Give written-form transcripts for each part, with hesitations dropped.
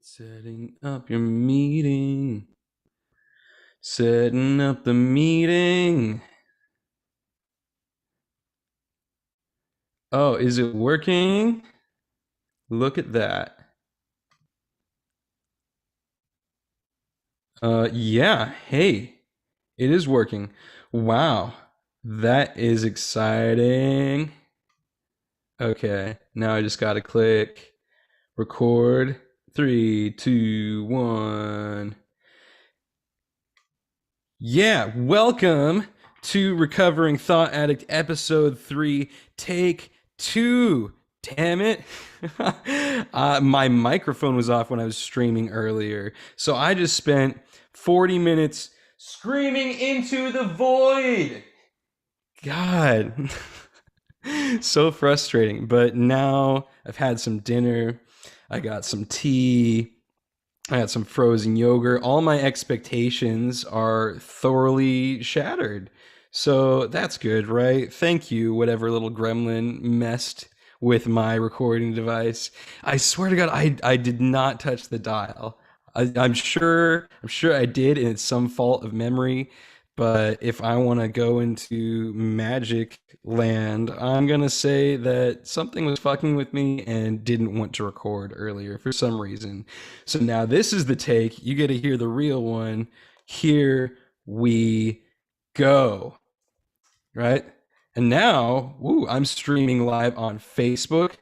Setting up your meeting. Setting up the meeting. Oh, is it working? Look at that. Yeah. Hey, it is working. Wow. That is exciting. Okay, now I just gotta click record. 3, 2, 1. Yeah, welcome to Recovering Thought Addict episode 3, take 2. Damn it. My microphone was off when I was streaming earlier. So I just spent 40 minutes screaming into the void. God. So frustrating. But now I've had some dinner. I got some tea. I had some frozen yogurt. All my expectations are thoroughly shattered. So that's good, right? Thank you, whatever little gremlin messed with my recording device. I swear to God, I did not touch the dial. I'm sure I did, and it's some fault of memory. But if I want to go into magic land, I'm gonna say that something was fucking with me and didn't want to record earlier for some reason. So now this is the take. You get to hear the real one. Here we go. Right? And now, I'm streaming live on Facebook,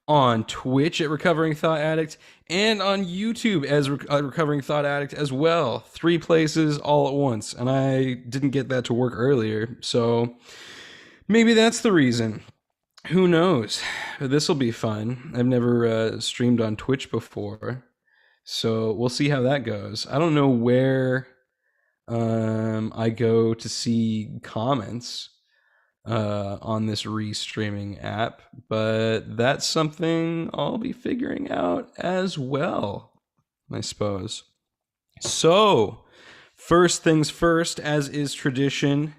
on Twitch at Recovering Thought Addict, and on YouTube as Recovering Thought Addict as well. 3 places all at once. And I didn't get that to work earlier. So maybe that's the reason. Who knows? This will be fun. I've never streamed on Twitch before. So we'll see how that goes. I don't know where I go to see comments on this restreaming app, but that's something I'll be figuring out as well, I suppose. So, first things first, as is tradition,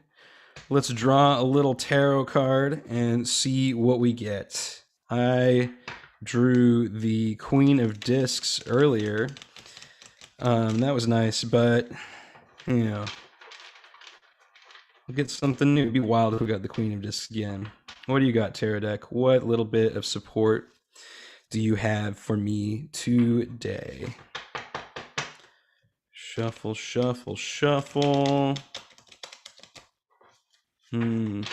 let's draw a little tarot card and see what we get. I drew the Queen of Discs earlier. That was nice, but, you know, we'll get something new. It'd be wild if we got the Queen of Discs again. What do you got, Tarot Deck? What little bit of support do you have for me today? Shuffle, shuffle, shuffle. Went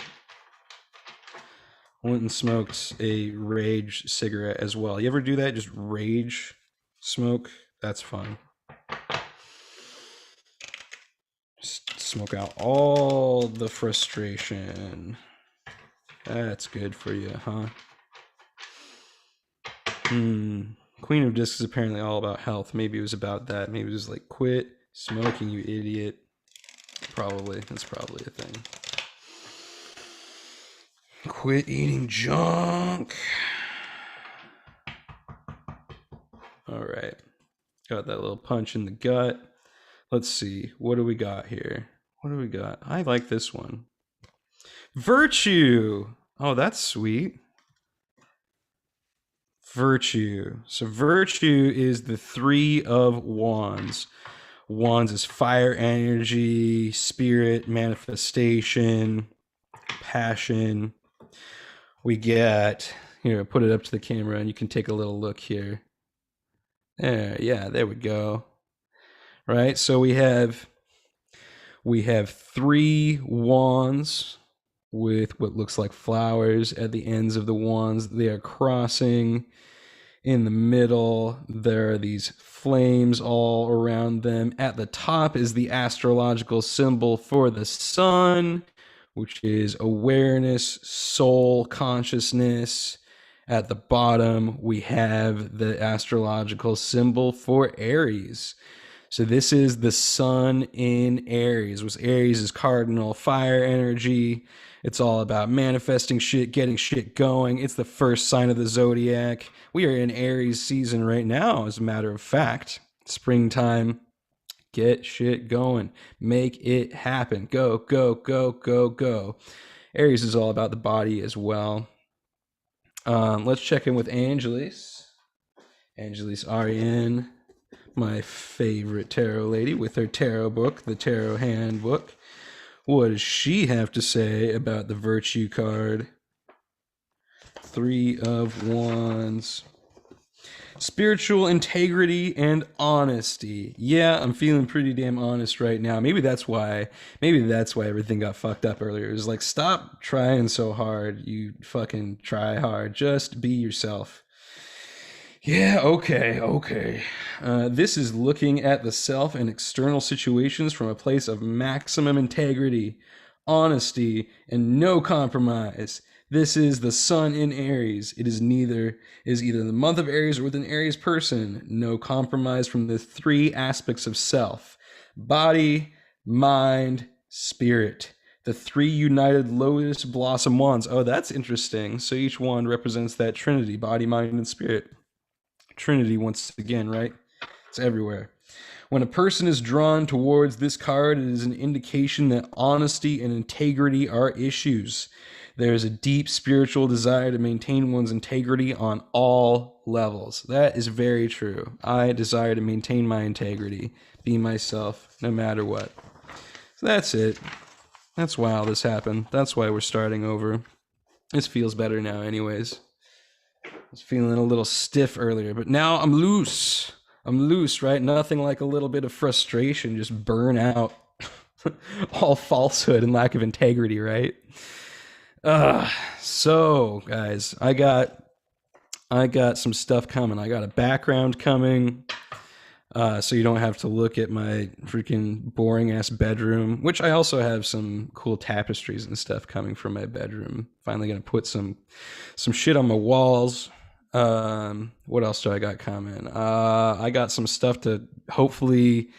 and smoked a rage cigarette as well. You ever do that? Just rage smoke? That's fun. Just smoke out all the frustration. That's good for you, huh? Queen of Discs is apparently all about health. Maybe it was about that. Maybe it was like, quit smoking, you idiot. Probably. That's probably a thing. Quit eating junk. All right. Got that little punch in the gut. Let's see. What do we got here? What do we got? I like this one. Virtue. Oh, that's sweet. Virtue. So virtue is the 3 of Wands. Wands is fire energy, spirit, manifestation, passion. We get, here, put it up to the camera and you can take a little look here. There we go. Right? So we have 3 wands with what looks like flowers at the ends of the wands. They are crossing. In the middle, there are these flames all around them. At the top is the astrological symbol for the sun, which is awareness, soul, consciousness. At the bottom, we have the astrological symbol for Aries. So this is the sun in Aries, which Aries is cardinal fire energy. It's all about manifesting shit, getting shit going. It's the first sign of the zodiac. We are in Aries season right now, as a matter of fact. Springtime. Get shit going. Make it happen. Go, go, go, go, go. Aries is all about the body as well. Let's check in with Angelis. Angelis Ariane. my favorite tarot lady, with her tarot book, the Tarot Handbook. What does she have to say about the Virtue card? Three of Wands. Spiritual integrity and honesty. Yeah, I'm feeling pretty damn honest right now. Maybe that's why everything got fucked up earlier. It was like, stop trying so hard. You fucking try hard. Just be yourself. Yeah, okay. This is looking at the self and external situations from a place of maximum integrity, honesty, and no compromise. This is the sun in Aries. It is either the month of Aries or with an Aries person. No compromise from the three aspects of self: body, mind, spirit. The three united lotus blossom wands. Oh, that's interesting. So each wand represents that trinity: body, mind, and spirit. Trinity once again, right? It's everywhere. When a person is drawn towards this card, it is an indication that honesty and integrity are issues. There is a deep spiritual desire to maintain one's integrity on all levels. That is very true. I desire to maintain my integrity, be myself, no matter what. So that's it. That's why all this happened. That's why we're starting over. This feels better now anyways. I was feeling a little stiff earlier, but now I'm loose. I'm loose, right? Nothing like a little bit of frustration, just burn out all falsehood and lack of integrity, right? So guys, I got some stuff coming. I got a background coming, so you don't have to look at my freaking boring ass bedroom, which I also have some cool tapestries and stuff coming from my bedroom. Finally gonna put some shit on my walls. What else do I got coming? I got some stuff to hopefully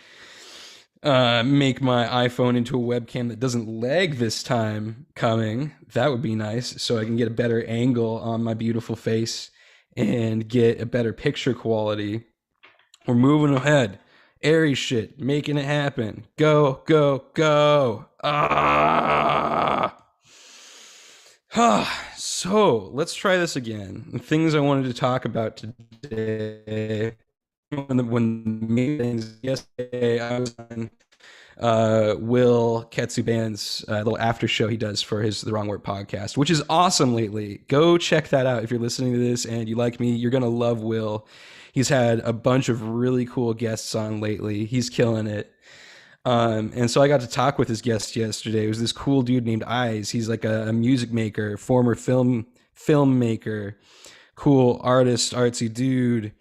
make my iPhone into a webcam that doesn't lag this time coming. That would be nice, so I can get a better angle on my beautiful face and get a better picture quality. We're moving ahead. Aries shit, making it happen. Go, go, go. So let's try this again. The things I wanted to talk about today. When main things yesterday, I was on Will Ketsuban's little after show he does for his The Wrong Word podcast, which is awesome lately. Go check that out if you're listening to this and you like me. You're gonna love Will. He's had a bunch of really cool guests on lately. He's killing it. And so I got to talk with his guest yesterday. It was this cool dude named Eyes. He's like a music maker, former filmmaker, cool artist, artsy dude.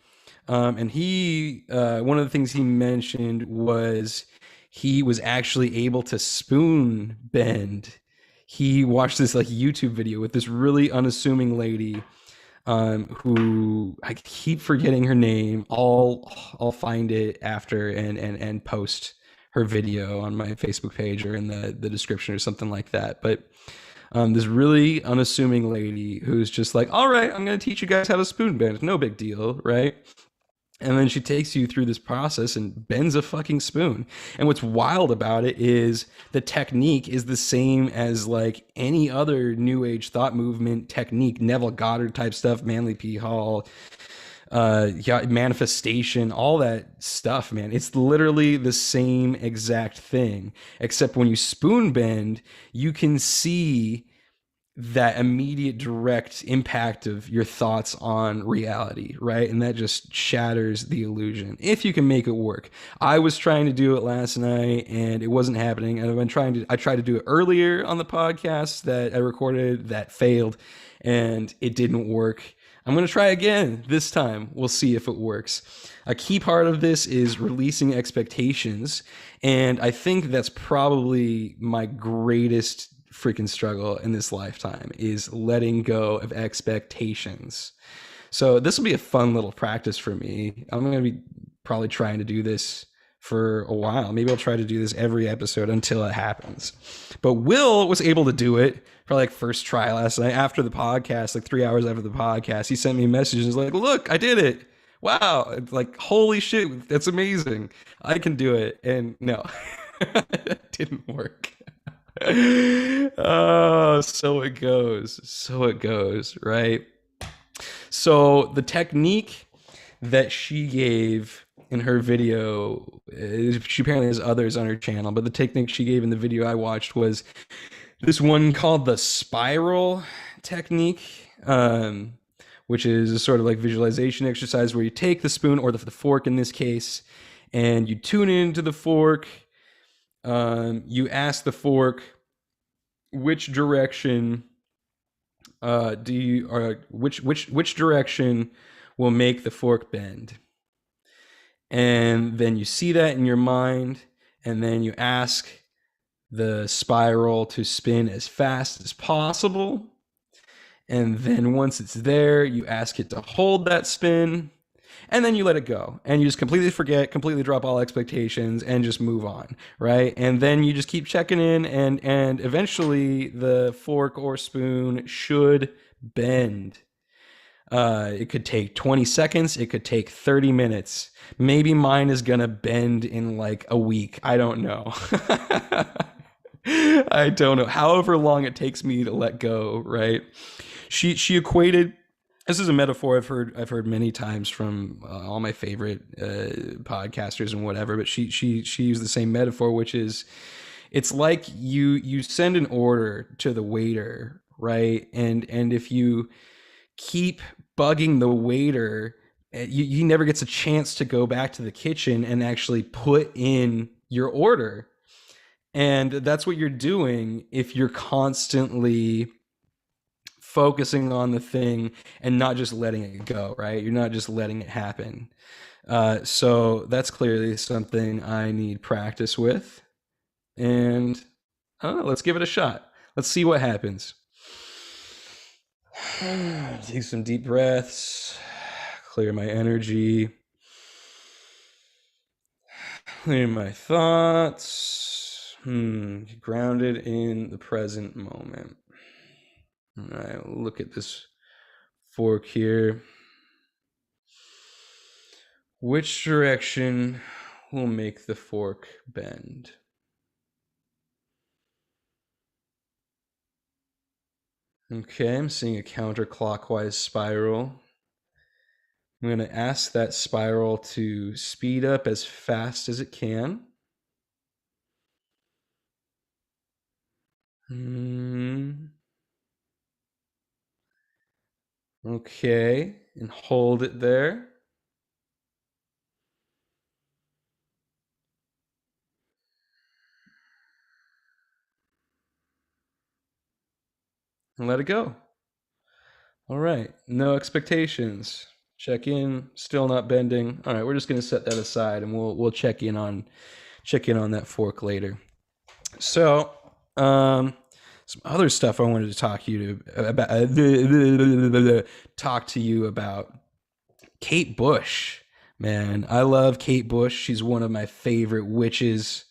And he, one of the things he mentioned was he was actually able to spoon bend. He watched this like YouTube video with this really unassuming lady, who I keep forgetting her name. I'll find it after and post her video on my Facebook page or in the description or something like that. But this really unassuming lady who's just like, all right, I'm going to teach you guys how to spoon bend. No big deal, right? And then she takes you through this process and bends a fucking spoon. And what's wild about it is the technique is the same as like any other new age thought movement technique, Neville Goddard type stuff, Manly P. Hall, manifestation, all that stuff, man. It's literally the same exact thing, except when you spoon bend, you can see that immediate direct impact of your thoughts on reality, right? And that just shatters the illusion if you can make it work. I was trying to do it last night and it wasn't happening. And I tried to do it earlier on the podcast that I recorded that failed and it didn't work. I'm going to try again this time. We'll see if it works. A key part of this is releasing expectations. And I think that's probably my greatest freaking struggle in this lifetime, is letting go of expectations. So this will be a fun little practice for me. I'm going to be probably trying to do this for a while. Maybe I'll try to do this every episode until it happens. But Will was able to do it for like first try last night after the podcast, like 3 hours after the podcast. He sent me a message and was like, look, I did it. Wow. It's like, holy shit, that's amazing. I can do it. And no, it didn't work. Oh, so it goes, right? So the technique that she gave in her video. She apparently has others on her channel, but the technique she gave in the video I watched was this one called the spiral technique, which is a sort of like visualization exercise where you take the spoon or the fork in this case, and you tune into the fork. You ask the fork which direction do you or which direction will make the fork bend, and then you see that in your mind, and then you ask the spiral to spin as fast as possible. And then once it's there, you ask it to hold that spin, and then you let it go. And you just completely forget, completely drop all expectations, and just move on, right? And then you just keep checking in, and eventually the fork or spoon should bend. It could take 20 seconds. It could take 30 minutes. Maybe mine is going to bend in like a week. I don't know. I don't know. However long it takes me to let go, right? She equated, this is a metaphor I've heard many times from all my favorite podcasters and whatever, but she used the same metaphor, which is it's like you send an order to the waiter, right? And if you keep bugging the waiter, he never gets a chance to go back to the kitchen and actually put in your order. And that's what you're doing if you're constantly focusing on the thing and not just letting it go, right? You're not just letting it happen. So that's clearly something I need practice with. And let's give it a shot. Let's see what happens. Take some deep breaths, clear my energy, clear my thoughts, grounded in the present moment. All right, look at this fork here. Which direction will make the fork bend? Okay, I'm seeing a counterclockwise spiral. I'm going to ask that spiral to speed up as fast as it can. Okay, and hold it there. And let it go. All right, no expectations. Check in, still not bending. All right, we're just going to set that aside, and we'll check in on that fork later. So, some other stuff I wanted to talk to you about. Kate Bush, man, I love Kate Bush. She's one of my favorite witches.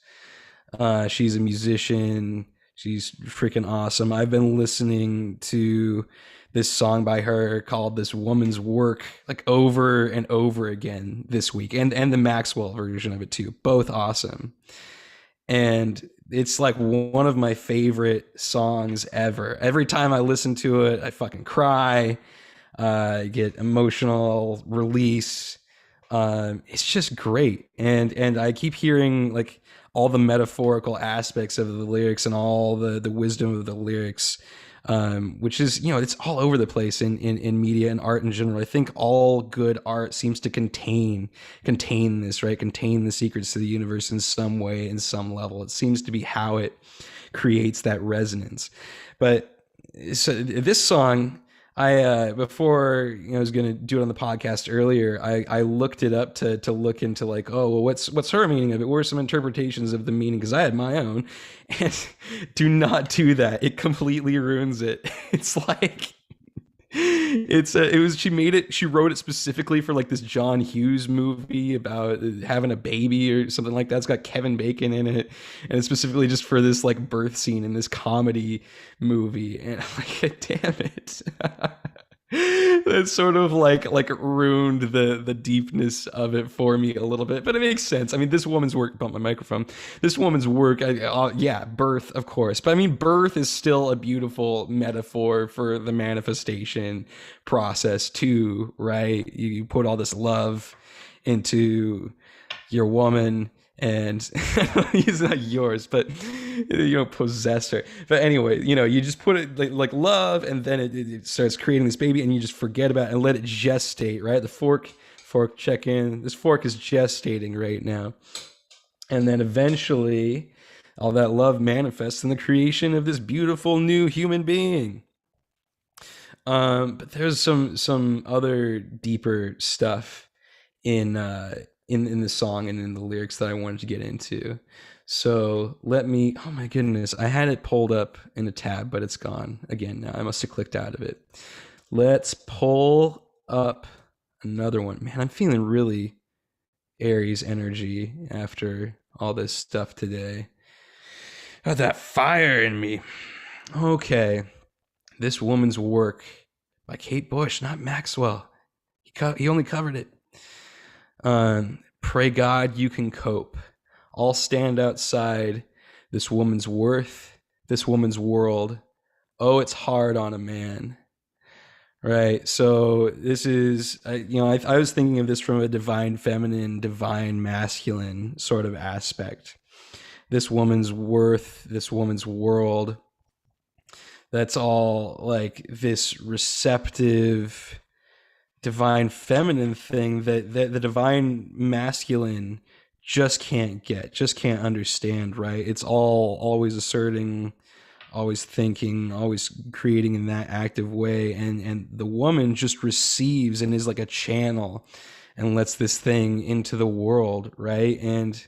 She's a musician. She's freaking awesome. I've been listening to this song by her called "This Woman's Work" like over and over again this week, and the Maxwell version of it too. Both awesome. And it's like one of my favorite songs ever. Every time I listen to it, I fucking cry, get emotional release. It's just great. And I keep hearing like all the metaphorical aspects of the lyrics and all the wisdom of the lyrics, which is, it's all over the place in media and art in general. I think all good art seems to contain this, right? Contain the secrets to the universe in some way, in some level. It seems to be how it creates that resonance. But so this song, I before I was gonna do it on the podcast earlier, I looked it up to look into like, oh well, what's her meaning of it? What are some interpretations of the meaning? Because I had my own, and do not do that. It completely ruins it. It's like she wrote it specifically for like this John Hughes movie about having a baby or something like that. It's got Kevin Bacon in it, and it's specifically just for this like birth scene in this comedy movie. And I'm like, damn it. That sort of like ruined the deepness of it for me a little bit, but it makes sense. I mean, this woman's work, bump my microphone. This woman's work, yeah, birth, of course, but I mean, birth is still a beautiful metaphor for the manifestation process too, right? You put all this love into your woman, and he's not yours, but you don't possess her. But anyway, you just put it like love, and then it starts creating this baby, and you just forget about it and let it gestate, right? The fork, check in. This fork is gestating right now. And then eventually, all that love manifests in the creation of this beautiful new human being. But there's some other deeper stuff in in the song and in the lyrics that I wanted to get into. So let me. Oh my goodness, I had it pulled up in a tab, but it's gone again now. I must have clicked out of it. Let's pull up another one. Man, I'm feeling really Aries energy after all this stuff today. Got that fire in me. Okay, This Woman's Work by Kate Bush, not Maxwell. He only covered it. Pray God you can cope. All stand outside this woman's worth, this woman's world. Oh, it's hard on a man. Right. So this is, I was thinking of this from a divine feminine, divine masculine sort of aspect. This woman's worth, this woman's world. That's all like this receptive, divine feminine thing that the divine masculine just can't get, just can't understand, right? It's all always asserting, always thinking, always creating in that active way, and the woman just receives and is like a channel and lets this thing into the world, right? And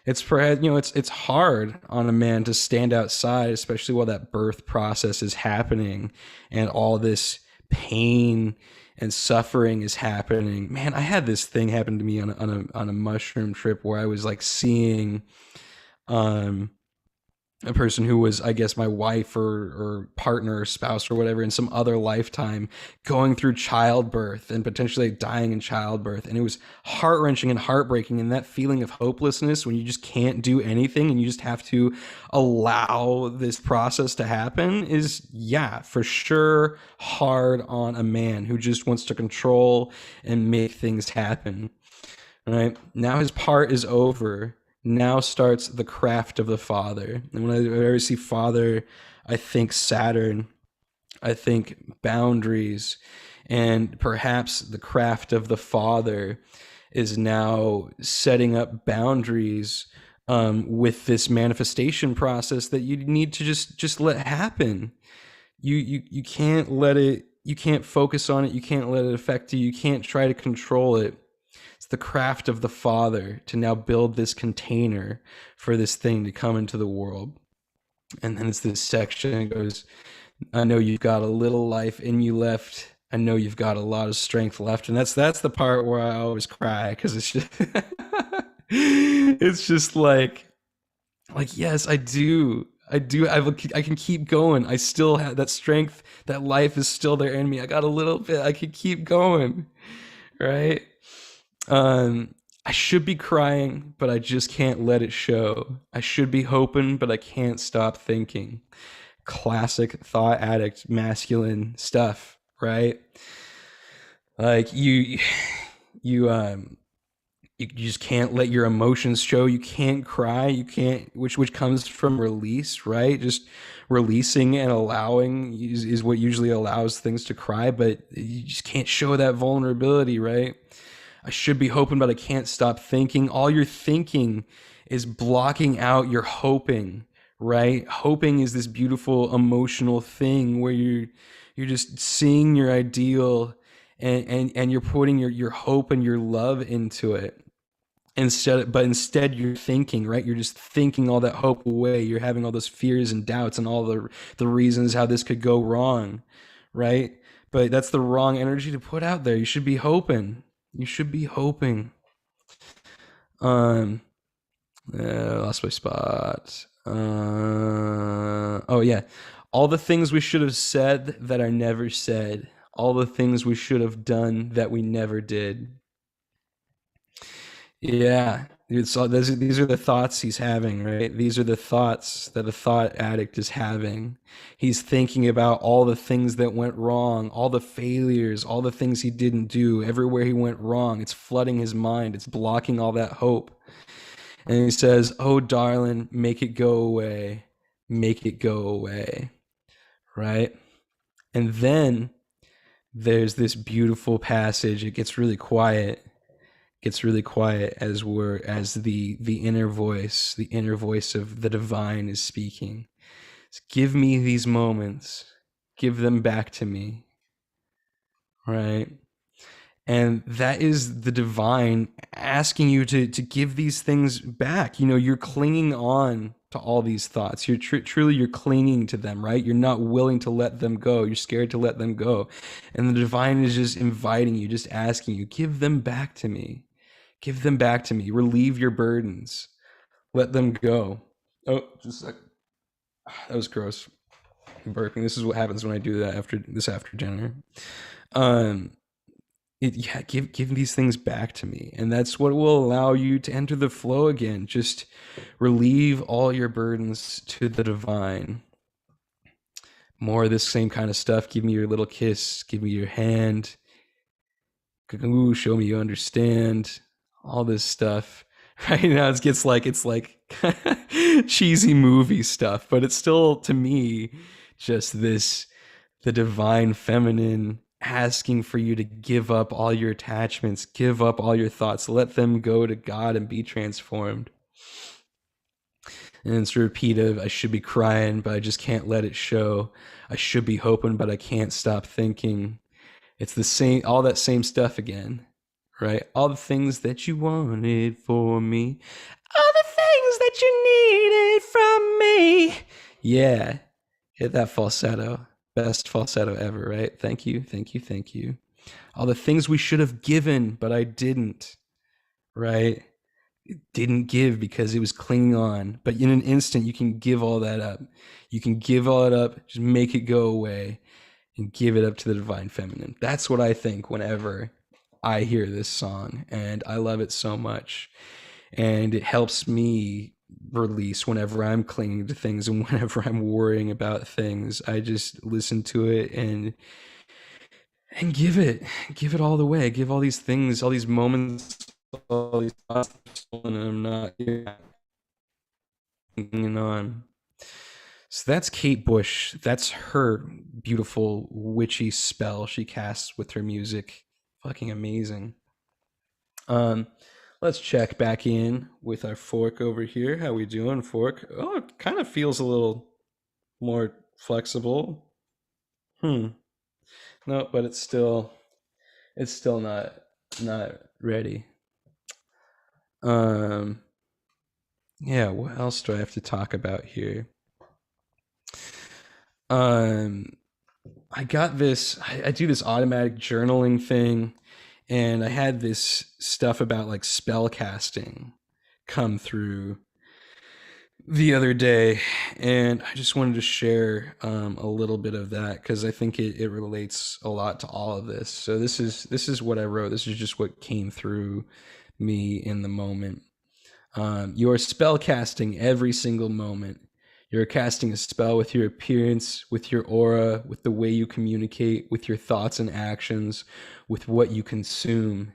it's perhaps, it's hard on a man to stand outside, especially while that birth process is happening and all this pain and suffering is happening. Man, I had this thing happen to me on a mushroom trip where I was like seeing a person who was, I guess, my wife or partner or spouse or whatever in some other lifetime going through childbirth and potentially dying in childbirth. And it was heart-wrenching and heartbreaking. And that feeling of hopelessness when you just can't do anything and you just have to allow this process to happen is, yeah, for sure hard on a man who just wants to control and make things happen. Right? Now his part is over. Now starts the craft of the father. And when I ever see father, I think Saturn, I think boundaries, and perhaps the craft of the father is now setting up boundaries with this manifestation process that you need to just let happen. You can't let it, you can't focus on it, you can't let it affect you, you can't try to control it. It's the craft of the father to now build this container for this thing to come into the world. And then it's this section that goes, I know you've got a little life in you left. I know you've got a lot of strength left. And that's the part where I always cry, because it's just it's just like yes, I do. I can keep going. I still have that strength. That life is still there in me. I got a little bit. I can keep going. Right? I should be crying, but I just can't let it show. I should be hoping, but I can't stop thinking. Classic thought addict, masculine stuff, right? Like you just can't let your emotions show. You can't cry. You can't, which comes from release, right? Just releasing and allowing is what usually allows things to cry, but you just can't show that vulnerability, right? I should be hoping, but I can't stop thinking. All you're thinking is blocking out your hoping, right? Hoping is this beautiful emotional thing where you're just seeing your ideal and you're putting your hope and your love into it. Instead you're thinking, right? You're just thinking all that hope away. You're having all those fears and doubts and all the reasons how this could go wrong, right? But that's the wrong energy to put out there. You should be hoping. You should be hoping. Lost my spot. Oh yeah. All the things we should have said that are never said. All the things we should have done that we never did. Yeah. These are the thoughts he's having, right? These are the thoughts that the thought addict is having. He's thinking about all the things that went wrong, all the failures, all the things he didn't do, everywhere he went wrong. It's flooding his mind, it's blocking all that hope. And he says, "Oh, darling, make it go away. Make it go away." Right? And then there's this beautiful passage. It gets really quiet. Gets really quiet as the inner voice of the divine is speaking. It's, give me these moments. Give them back to me. Right? And that is the divine asking you to give these things back. You're clinging on to all these thoughts. Truly you're clinging to them, right? You're not willing to let them go. You're scared to let them go. And the divine is just inviting you, just asking you, give them back to me. Give them back to me. Relieve your burdens. Let them go. Oh, just a sec. That was gross. I'm burping. This is what happens when I do that after dinner. Um, give these things back to me, and that's what will allow you to enter the flow again. Just relieve all your burdens to the divine. More of this same kind of stuff. Give me your little kiss. Give me your hand. Ooh, show me you understand. All this stuff. Right now it's like cheesy movie stuff, but it's still, to me, just the divine feminine asking for you to give up all your attachments, give up all your thoughts, let them go to God and be transformed. And it's a repeat of, I should be crying, but I just can't let it show. I should be hoping, but I can't stop thinking. It's the same, all that same stuff again, right? All the things that you wanted for me, all the things that you needed from me. Yeah, hit that falsetto. Best falsetto ever, right? Thank you, thank you, thank you. All the things we should have given, but I didn't, right? Didn't give because it was clinging on. But in an instant, you can give all that up. You can give all it up, just make it go away and give it up to the divine feminine. That's what I think whenever I hear this song, and I love it so much. And it helps me release whenever I'm clinging to things and whenever I'm worrying about things. I just listen to it and give it all the way. Give all these things, all these moments, all these thoughts, and I'm not hanging on. So that's Kate Bush. That's her beautiful witchy spell she casts with her music. Fucking amazing. Um, let's check back in with our fork over here. How we doing, fork? Oh, it kind of feels a little more flexible. No, but it's still not ready. Um, yeah, what else do I have to talk about here? I got this, I do this automatic journaling thing, and I had this stuff about like spell casting come through the other day, and I just wanted to share a little bit of that because I think it relates a lot to all of this. So this is what I wrote. This is just what came through me in the moment. You're spell casting every single moment. You're casting a spell with your appearance, with your aura, with the way you communicate, with your thoughts and actions, with what you consume.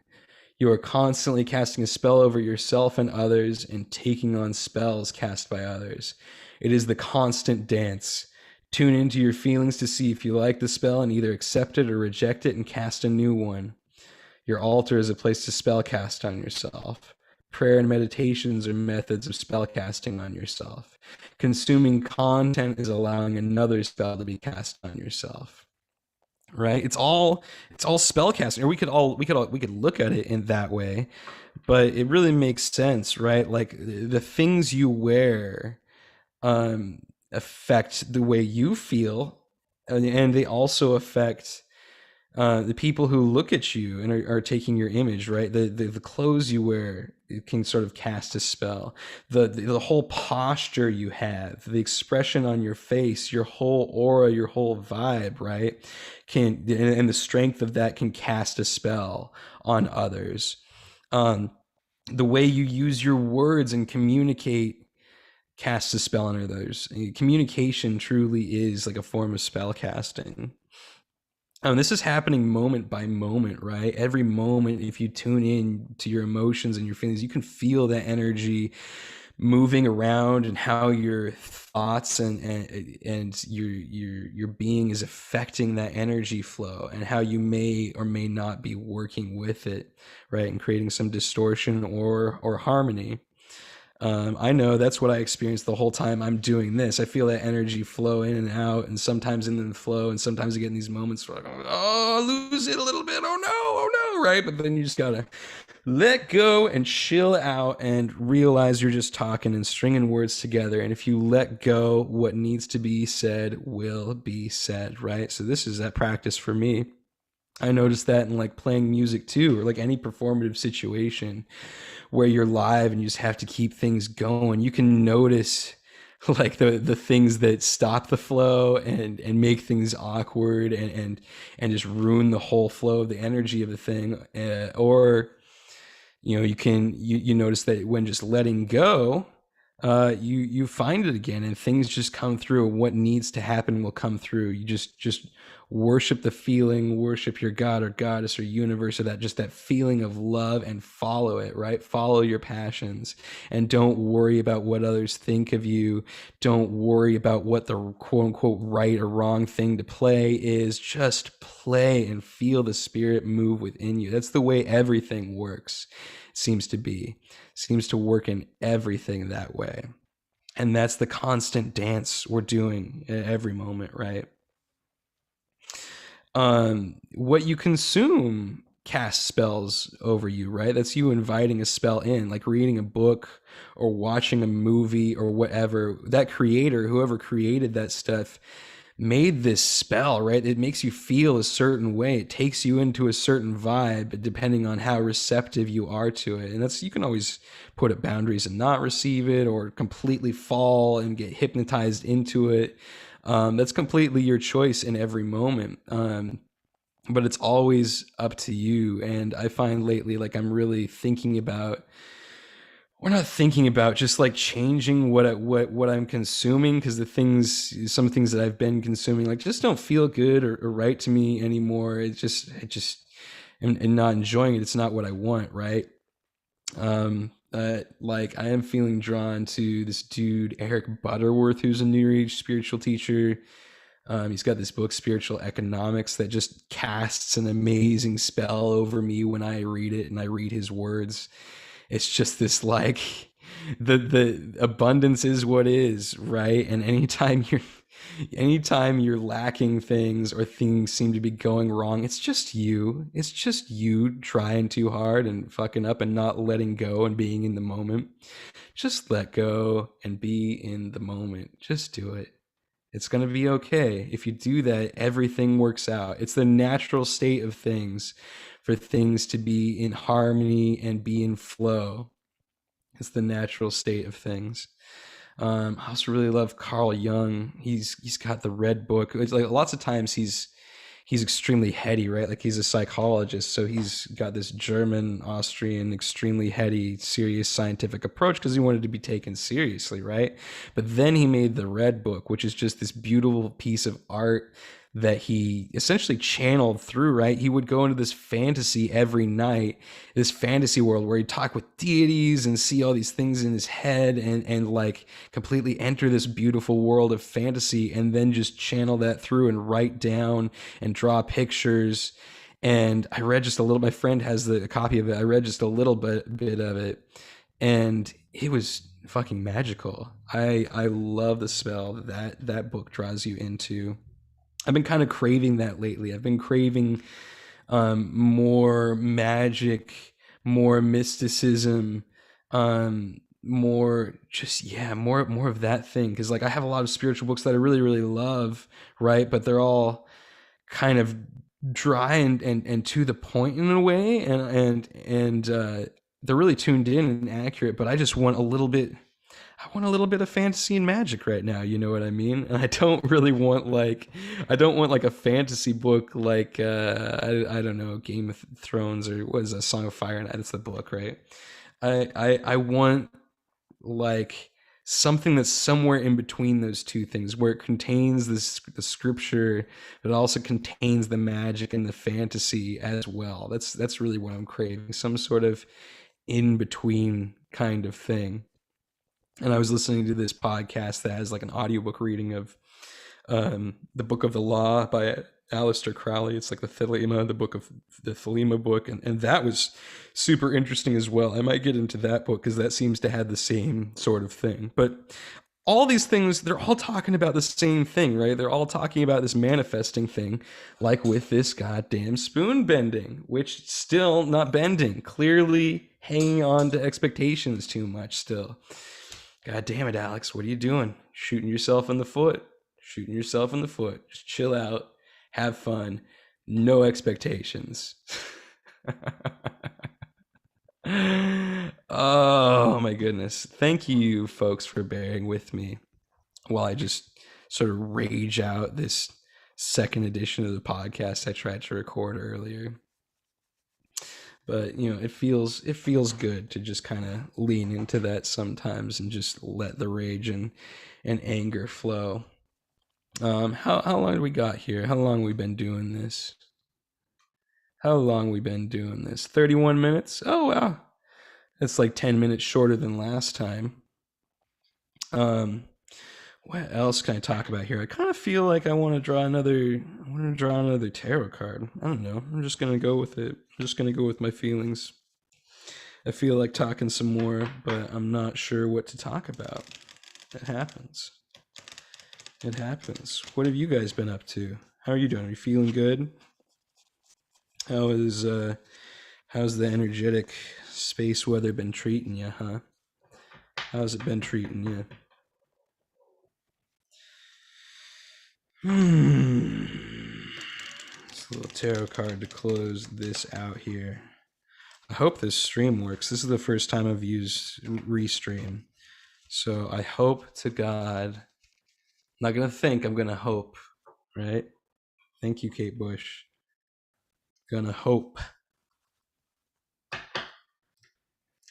You are constantly casting a spell over yourself and others and taking on spells cast by others. It is the constant dance. Tune into your feelings to see if you like the spell and either accept it or reject it and cast a new one. Your altar is a place to spell cast on yourself. Prayer and meditations are methods of spell casting on yourself. Consuming content is allowing another spell to be cast on yourself. Right? It's all spell casting. Or we could look at it in that way, but it really makes sense, right? Like the things you wear affect the way you feel, and they also affect the people who look at you and are taking your image, right? The clothes you wear, it can sort of cast a spell. The whole posture you have, the expression on your face, your whole aura, your whole vibe, right? And the strength of that can cast a spell on others. The way you use your words and communicate casts a spell on others. Communication truly is like a form of spell casting. This is happening moment by moment, right? Every moment, if you tune in to your emotions and your feelings, you can feel that energy moving around, and how your thoughts and your being is affecting that energy flow, and how you may or may not be working with it, right, and creating some distortion or harmony. I know that's what I experience the whole time I'm doing this. I feel that energy flow in and out, and sometimes in the flow, and sometimes I get in these moments where like, oh, I lose it a little bit. Oh no, right? But then you just gotta let go and chill out and realize you're just talking and stringing words together. And if you let go, what needs to be said will be said, right? So this is that practice for me. I noticed that in like playing music too, or like any performative situation where you're live and you just have to keep things going. You can notice like the things that stop the flow and make things awkward and just ruin the whole flow of the energy of the thing. Or you notice that when just letting go, you find it again, and things just come through, and what needs to happen will come through. You just worship the feeling, worship your god or goddess or universe, or that feeling of love, and follow it, right? Follow your passions, and don't worry about what others think of you. Don't worry about what the quote unquote right or wrong thing to play is. Just play and feel the spirit move within you. That's the way everything works. Seems to work in everything that way. And that's the constant dance we're doing at every moment, right? What you consume casts spells over you, right? That's you inviting a spell in, like reading a book or watching a movie or whatever. That creator, whoever created that stuff, made this spell, right? It makes you feel a certain way. It takes you into a certain vibe depending on how receptive you are to it. And that's, you can always put up boundaries and not receive it, or completely fall and get hypnotized into it. That's completely your choice in every moment. But it's always up to you. And I find lately, like, I'm really thinking about, we're not thinking about just like changing what I'm consuming, because some things that I've been consuming like just don't feel good or right to me anymore. It just and not enjoying it. It's not what I want, right? Like I am feeling drawn to this dude Eric Butterworth, who's a New Age spiritual teacher. He's got this book, Spiritual Economics, that just casts an amazing spell over me when I read it and I read his words. It's just this like the abundance is what is, right? And anytime you're lacking things, or things seem to be going wrong, it's just you. It's just you trying too hard and fucking up and not letting go and being in the moment. Just let go and be in the moment. Just do it. It's going to be okay. If you do that, everything works out. It's the natural state of things for things to be in harmony and be in flow. It's the natural state of things. I also really love Carl Jung. He's got the Red Book. It's like lots of times he's extremely heady, right? Like he's a psychologist, so he's got this German, Austrian, extremely heady, serious scientific approach because he wanted to be taken seriously, right? But then he made the Red Book, which is just this beautiful piece of art that he essentially channeled through, right? He would go into this fantasy every night, this fantasy world where he'd talk with deities and see all these things in his head and like completely enter this beautiful world of fantasy, and then just channel that through and write down and draw pictures. And I read just a little, my friend has a copy of it. I read just a little bit of it, and it was fucking magical. I love the spell that book draws you into. I've been kind of craving that lately. I've been craving more magic, more mysticism, more just, yeah, more of that thing. Because like I have a lot of spiritual books that I really really love, right? But they're all kind of dry and to the point in a way, and they're really tuned in and accurate. But I just want a little bit. I want a little bit of fantasy and magic right now, you know what I mean? And I don't really want like, I don't want like a fantasy book like I don't know, Game of Thrones, or what is that, Song of Fire and Ice, that's the book, right? I want like something that's somewhere in between those two things, where it contains the scripture, but it also contains the magic and the fantasy as well. That's really what I'm craving. Some sort of in between kind of thing. And I was listening to this podcast that has like an audiobook reading of the Book of the Law by Aleister Crowley. It's like the Thelema, the book of the Thelema book, and that was super interesting as well. I might get into that book because that seems to have the same sort of thing. But all these things, they're all talking about the same thing, right? They're all talking about this manifesting thing, like with this goddamn spoon bending, which still not bending, clearly hanging on to expectations too much still. God damn it, Alex, what are you doing? Shooting yourself in the foot. Shooting yourself in the foot. Just chill out, have fun, no expectations. Oh my goodness. Thank you, folks, for bearing with me while I just sort of rage out this second edition of the podcast I tried to record earlier. But it feels good to just kind of lean into that sometimes and just let the rage and anger flow. How long do we got here? How long we been doing this? How long we been doing this? 31 minutes? Oh wow. That's like 10 minutes shorter than last time. Um what else can I talk about here? I kind of feel like I want to draw another tarot card. I don't know. I'm just going to go with it. I'm just going to go with my feelings. I feel like talking some more, but I'm not sure what to talk about. It happens. It happens. What have you guys been up to? How are you doing? Are you feeling good? How is how's the energetic space weather been treating you, huh? How's it been treating you? Hmm. It's a little tarot card to close this out here. I hope this stream works. This is the first time I've used Restream. So I hope to God. I'm not gonna think, I'm gonna hope, right? Thank you, Kate Bush. Gonna hope.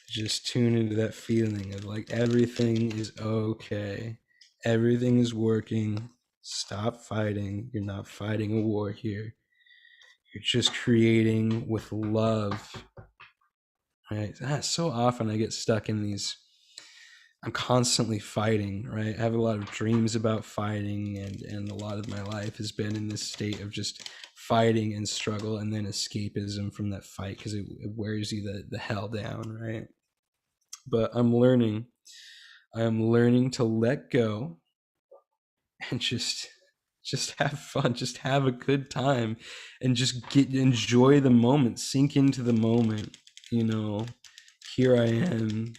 Just tune into that feeling of like everything is okay. Everything is working. Stop fighting. You're not fighting a war here. You're just creating with love. Right? So often I get stuck in these. I'm constantly fighting, right? I have a lot of dreams about fighting, and a lot of my life has been in this state of just fighting and struggle and then escapism from that fight because it wears you the hell down, right? But I am learning to let go and just have fun, just have a good time, and just enjoy the moment, sink into the moment. You know, here I am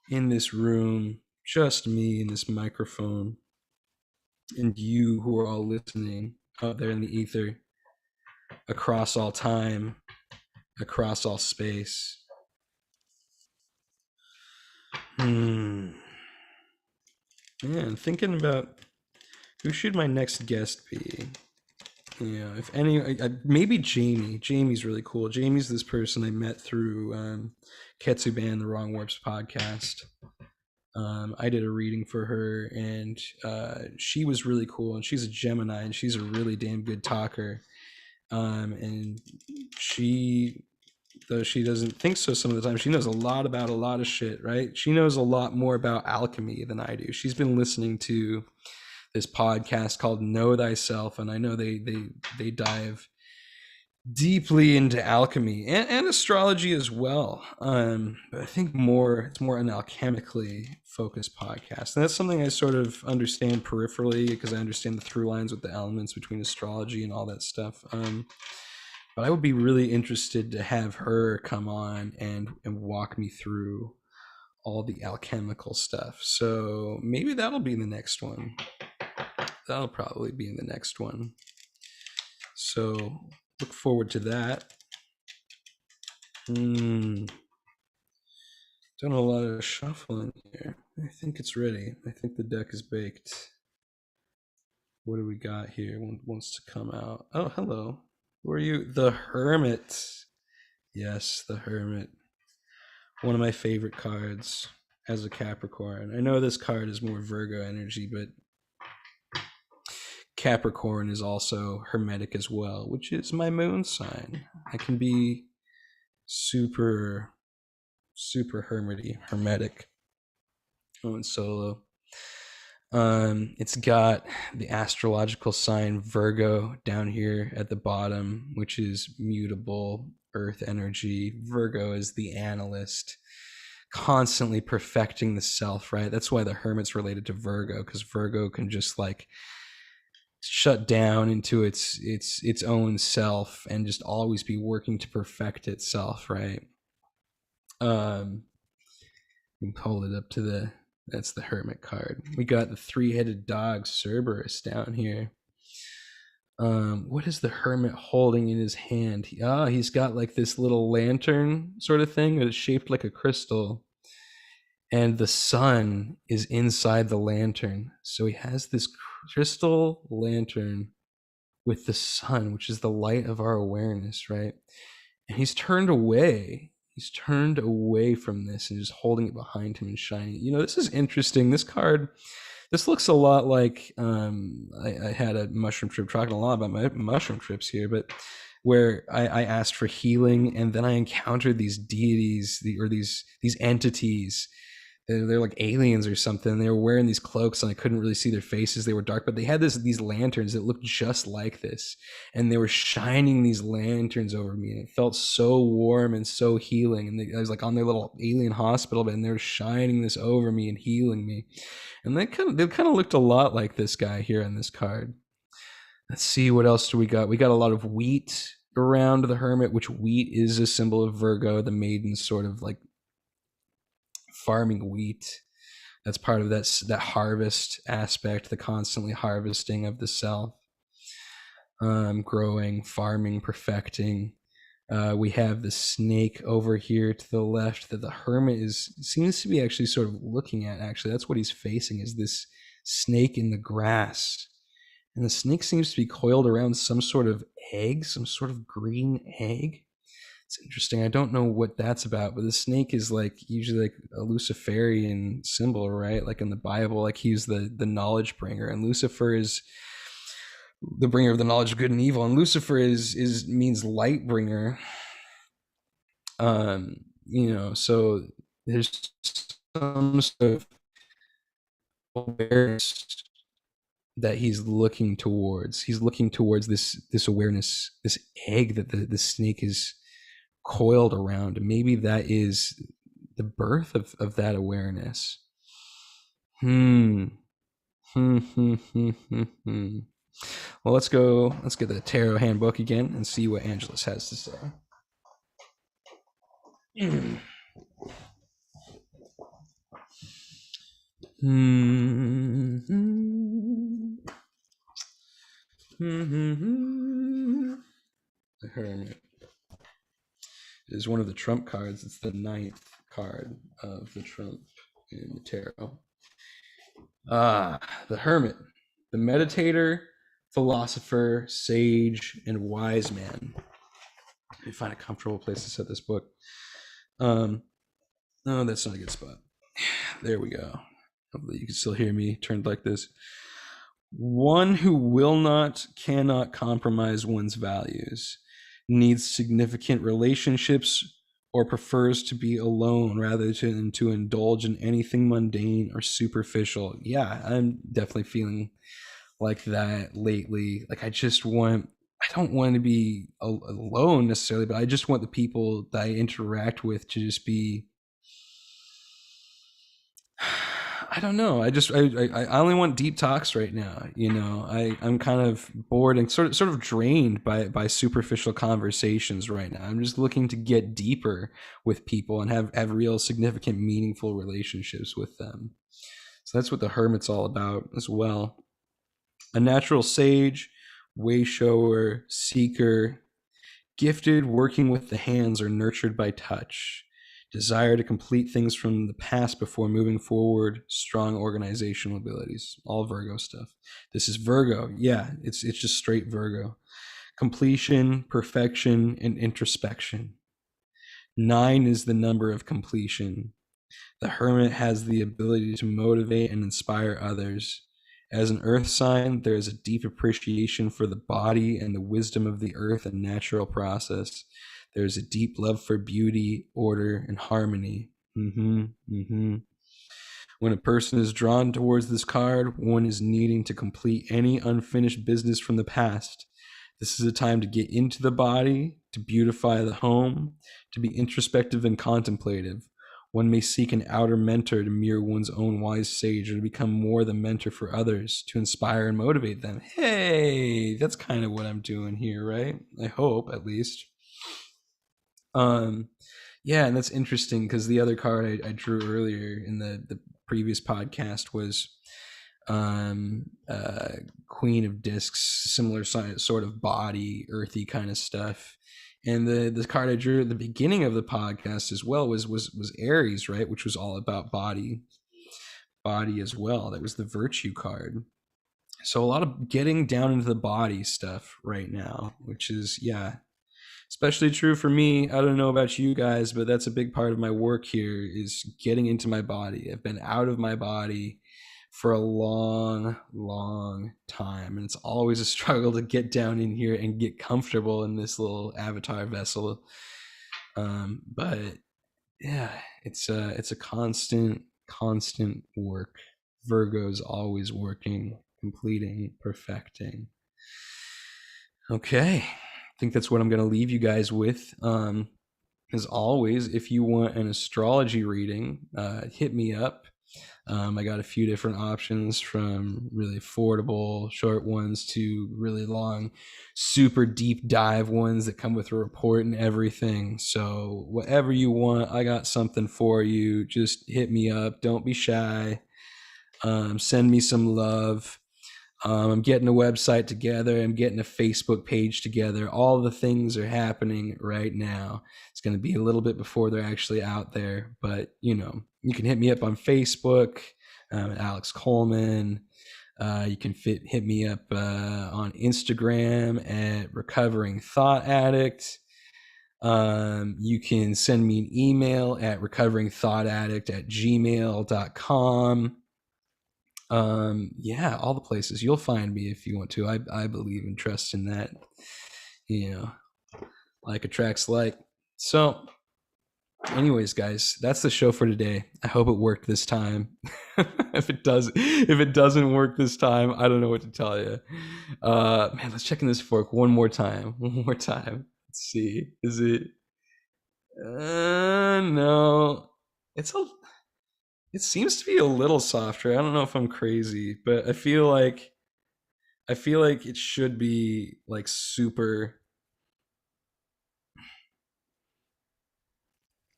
in this room, just me and this microphone, and you who are all listening out there in the ether, across all time, across all space. Man, thinking about who should my next guest be. If any, maybe Jamie. Jamie's really cool. Jamie's this person I met through Ketsuban, the Wrong Warps podcast. I did a reading for her, and she was really cool. And she's a Gemini, and she's a really damn good talker. And she, though she doesn't think so some of the time, she knows a lot about a lot of shit, right? She knows a lot more about alchemy than I do. She's been listening to this podcast called Know Thyself, and I know they dive deeply into alchemy and astrology as well. But I think it's more an alchemically focused podcast, and that's something I sort of understand peripherally because I understand the through lines with the elements between astrology and all that stuff. But I would be really interested to have her come on and walk me through all the alchemical stuff. So maybe that'll be the next one. That'll probably be in the next one. So look forward to that. Done a lot of shuffling here. I think it's ready. I think the deck is baked. What do we got here? One wants to come out. Oh, hello. Who are you? The Hermit. Yes, the Hermit. One of my favorite cards as a Capricorn. I know this card is more Virgo energy, but Capricorn is also hermetic as well, which is my moon sign. I can be super, super hermetic on solo. It's got the astrological sign Virgo down here at the bottom, which is mutable earth energy. Virgo is the analyst, constantly perfecting the self, right? That's why the hermit's related to Virgo, because Virgo can just like shut down into its own self and just always be working to perfect itself, right? You can hold it up to the, that's the hermit card. We got the three-headed dog Cerberus down here. What is the hermit holding in his hand? He's got like this little lantern sort of thing that is shaped like a crystal, and the sun is inside the lantern. So he has this crystal lantern with the sun, which is the light of our awareness, right? And he's turned away. He's turned away from this and just holding it behind him and shining it. You know, this is interesting. This card, this looks a lot like I had a mushroom trip, talking a lot about my mushroom trips here, but where I asked for healing, and then I encountered these deities or these entities. They're like aliens or something. They were wearing these cloaks and I couldn't really see their faces. They were dark, but they had these lanterns that looked just like this. And they were shining these lanterns over me. And it felt so warm and so healing. And I was like on their little alien hospital bed, and they were shining this over me and healing me. And they kind of looked a lot like this guy here on this card. Let's see, what else do we got? We got a lot of wheat around the hermit, which wheat is a symbol of Virgo, the maiden, sort of like farming wheat. That's part of that harvest aspect, the constantly harvesting of the self, growing, farming, perfecting. We have the snake over here to the left that the hermit seems to be actually sort of looking at. Actually, that's what he's facing, is this snake in the grass. And the snake seems to be coiled around some sort of egg, some sort of green egg. It's interesting. I don't know what that's about, but the snake is like usually like a Luciferian symbol, right? Like in the Bible, like he's the knowledge bringer, and Lucifer is the bringer of the knowledge of good and evil, and Lucifer is means light bringer. You know, so there's some sort of awareness that he's looking towards. He's looking towards this awareness, this egg that the snake is coiled around. Maybe that is the birth of that awareness. Well, let's get the tarot handbook again and see what Angelus has to say. The Hermit is one of the trump cards. It's the 9th card of the trump in the tarot. The Hermit, the meditator, philosopher, sage, and wise man. Let me find a comfortable place to set this book. No, that's not a good spot. There we go. Hopefully you can still hear me turned like this. One who will not, cannot compromise one's values, needs significant relationships, or prefers to be alone rather than to indulge in anything mundane or superficial. Yeah, I'm definitely feeling like that lately. Like I don't want to be alone necessarily, but I just want the people that I interact with to just be, I don't know. I only want deep talks right now. You know, I'm kind of bored and sort of drained by superficial conversations right now. I'm just looking to get deeper with people and have real significant, meaningful relationships with them. So that's what the Hermit's all about as well. A natural sage, way shower, seeker, gifted working with the hands or nurtured by touch. Desire to complete things from the past before moving forward, strong organizational abilities, all Virgo stuff. This is Virgo. Yeah, it's just straight Virgo. Completion, perfection, and introspection. Nine is the number of completion. The hermit has the ability to motivate and inspire others. As an earth sign, there is a deep appreciation for the body and the wisdom of the earth and natural process. There is a deep love for beauty, order, and harmony. Mm-hmm. Mm-hmm. When a person is drawn towards this card, one is needing to complete any unfinished business from the past. This is a time to get into the body, to beautify the home, to be introspective and contemplative. One may seek an outer mentor to mirror one's own wise sage or to become more the mentor for others, to inspire and motivate them. Hey, that's kind of what I'm doing here, right? I hope, at least. Um, yeah, and that's interesting because the other card I drew earlier in the previous podcast was uh Queen of Discs, similar sort of body, earthy kind of stuff. And the card I drew at the beginning of the podcast as well was Aries, right? Which was all about body as well. That was the virtue card. So a lot of getting down into the body stuff right now, which is, yeah, especially true for me. I don't know about you guys, but that's a big part of my work here is getting into my body. I've been out of my body for a long time, and it's always a struggle to get down in here and get comfortable in this little avatar vessel. But yeah, it's a constant work. Virgo's always working, completing, perfecting. Okay, I think that's what I'm going to leave you guys with. As always, if you want an astrology reading, hit me up. I got a few different options from really affordable short ones to really long, super deep dive ones that come with a report and everything. So, whatever you want, I got something for you. Just hit me up. Don't be shy. Send me some love. I'm getting a website together. I'm getting a Facebook page together. All the things are happening right now. It's going to be a little bit before they're actually out there, but you can hit me up on Facebook, Alex Coleman. You can hit me up on Instagram at Recovering Thought Addict. You can send me an email at recoveringthought@gmail.com. Yeah, all the places you'll find me if you want to. I believe and trust in that. you know like attracts like. So anyways, guys, that's the show for today. I hope it worked this time. If it doesn't work this time, I don't know what to tell you. Man, let's check in this fork one more time. Let's see, is it no, it's a it seems to be a little softer. I don't know if I'm crazy, but I feel like it should be like super.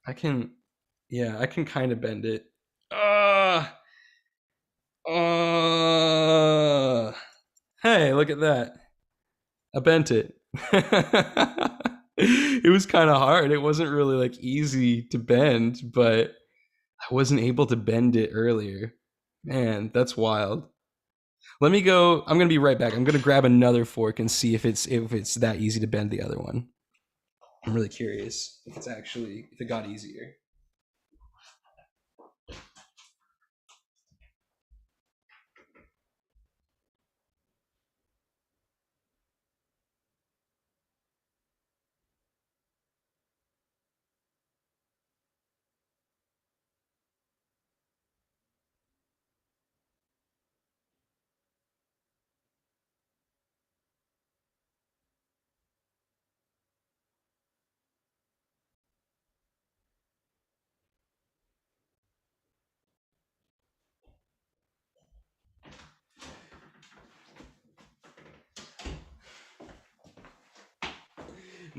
I can, yeah, I can kind of bend it. Uh, uh, hey, look at that. I bent it. It was kind of hard. It wasn't really like easy to bend, but I wasn't able to bend it earlier. Man, that's wild. Let me go. I'm gonna be right back. I'm gonna grab another fork and see if it's that easy to bend the other one. I'm really curious if it got easier.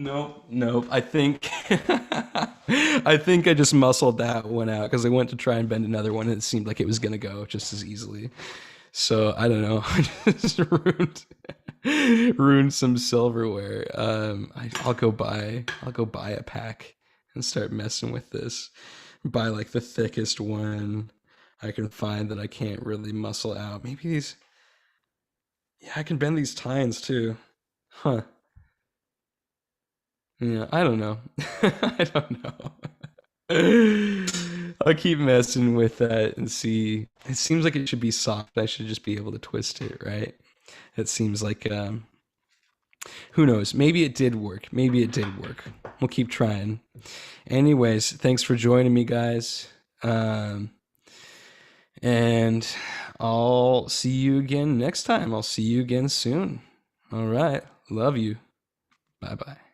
Nope, nope. I think I just muscled that one out because I went to try and bend another one and it seemed like it was gonna go just as easily. So I don't know. I just ruined some silverware. I'll go buy a pack and start messing with this. Buy like the thickest one I can find that I can't really muscle out. Maybe these. Yeah, I can bend these tines too. Huh. Yeah, I don't know. I don't know. I'll keep messing with that and see. It seems like it should be soft. I should just be able to twist it, right? It seems like who knows? Maybe it did work. Maybe it did work. We'll keep trying. Anyways, thanks for joining me, guys. Um, and I'll see you again next time. I'll see you again soon. All right. Love you. Bye bye.